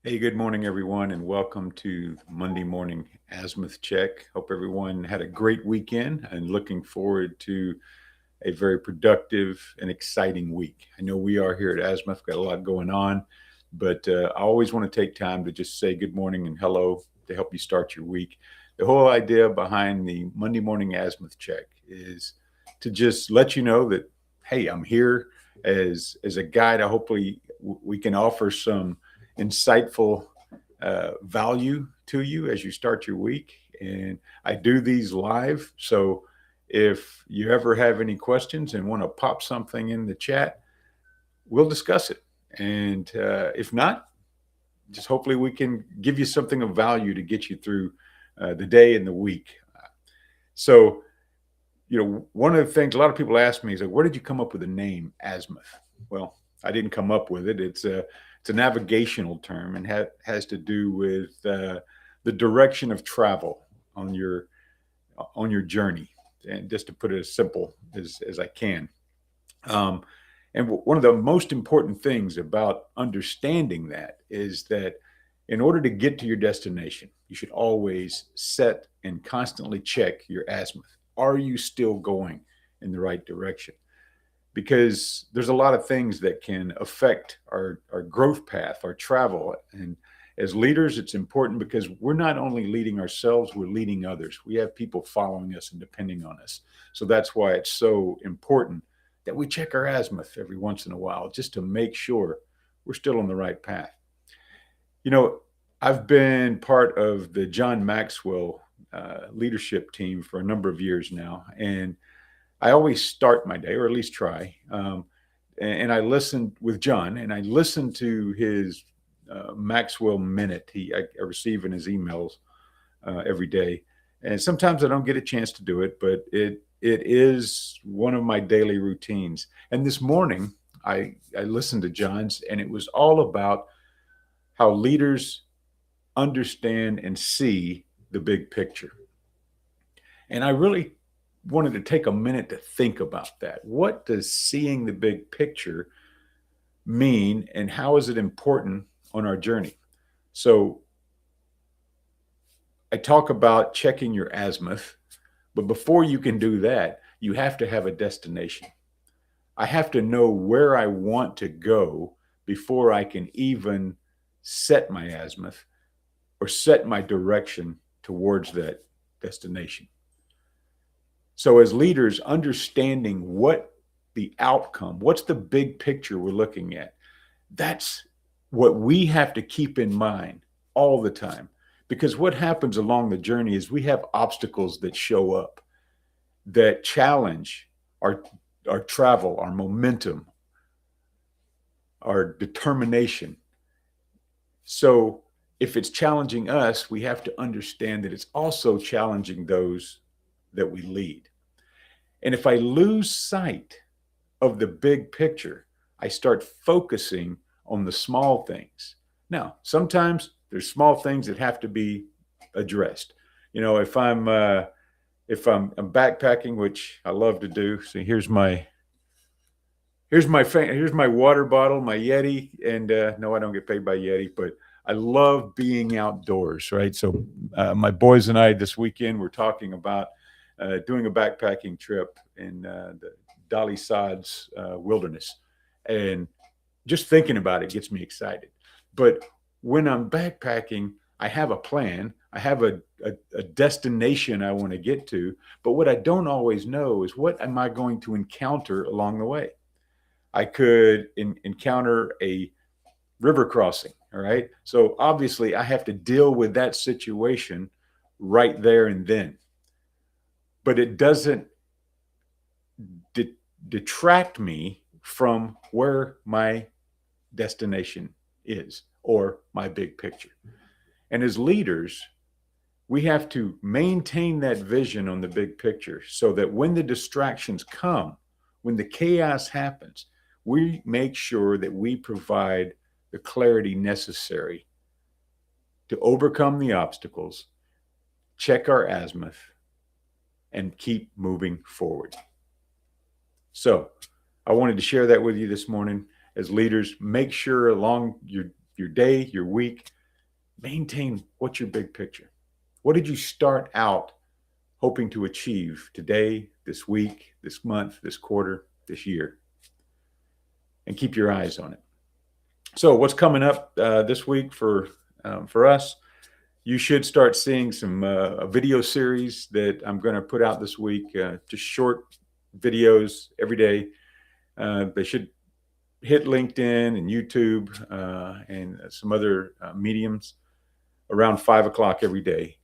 Hey, good morning, everyone, and welcome to Monday Morning Azimuth Check. Hope everyone had a great weekend and looking forward to a very productive and exciting week. I know we are here at Azimuth, got a lot going on, but I always want to take time to just say good morning and hello to help you start your week. The whole idea behind the Monday Morning Azimuth Check is to just let you know that, hey, I'm here as a guide. Hopefully, we can offer some insightful value to you as you start your week. And I do these live. So if you ever have any questions and want to pop something in the chat, we'll discuss it. And if not, just hopefully we can give you something of value to get you through the day and the week. So, one of the things a lot of people ask me is like, where did you come up with the name Azimuth? Well, I didn't come up with it. It's a navigational term and has to do with the direction of travel on your journey. And just to put it as simple as I can. Um, and one of the most important things about understanding that is that in order to get to your destination, you should always set and constantly check your azimuth. Are you still going in the right direction? Because there's a lot of things that can affect our growth path, our travel. And as leaders, it's important because we're not only leading ourselves, we're leading others. We have people following us and depending on us. So that's why it's so important that we check our azimuth every once in a while just to make sure we're still on the right path. You know, I've been part of the John Maxwell leadership team for a number of years now. And I always start my day, or at least try. And I listen with John, and I listen to his Maxwell Minute. I receive in his emails every day, and sometimes I don't get a chance to do it, but it is one of my daily routines. And this morning, I listened to John's, and it was all about how leaders understand and see the big picture. And I really wanted to take a minute to think about that. What does seeing the big picture mean, and how is it important on our journey? So, I talk about checking your azimuth, but before you can do that, you have to have a destination. I have to know where I want to go before I can even set my azimuth or set my direction towards that destination. So, as leaders, understanding what the outcome, what's the big picture we're looking at, that's what we have to keep in mind all the time. Because what happens along the journey is we have obstacles that show up that challenge our, our travel, our momentum, our determination. So, if it's challenging us, we have to understand that it's also challenging those that we lead. And if I lose sight of the big picture, I start focusing on the small things. Now, sometimes there's small things that have to be addressed. If I'm backpacking, which I love to do. So here's my water bottle, my Yeti, and no, I don't get paid by Yeti, but I love being outdoors, right? So my boys and I this weekend we're talking about doing a backpacking trip in the Dali Sad's wilderness, and just thinking about it gets me excited. But when I'm backpacking, I have a plan. I have a destination I want to get to. But what I don't always know is what am I going to encounter along the way? I could encounter a river crossing. All right. So obviously, I have to deal with that situation right there and then. But it doesn't de- detract me from where my destination is or my big picture. And as leaders, we have to maintain that vision on the big picture so that when the distractions come, when the chaos happens, we make sure that we provide the clarity necessary to overcome the obstacles, check our azimuth, and keep moving forward. So, I wanted to share that with you this morning. As leaders, make sure along your day, your week, maintain what's your big picture. What did you start out hoping to achieve today, this week, this month, this quarter, this year? And keep your eyes on it. So, what's coming up this week for us? You should start seeing some video series that I'm going to put out this week. Just short videos every day. They should hit LinkedIn and YouTube and some other mediums around 5 o'clock every day.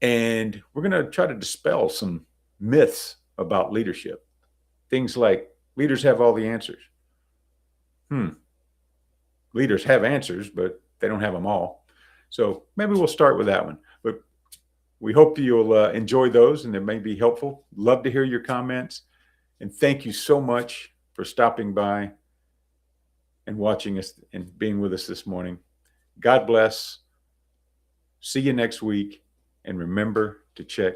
And we're going to try to dispel some myths about leadership. Things like leaders have all the answers. Leaders have answers, but they don't have them all. So maybe we'll start with that one. But we hope you'll enjoy those and it may be helpful. Love to hear your comments. And thank you so much for stopping by and watching us and being with us this morning. God bless. See you next week. And remember to check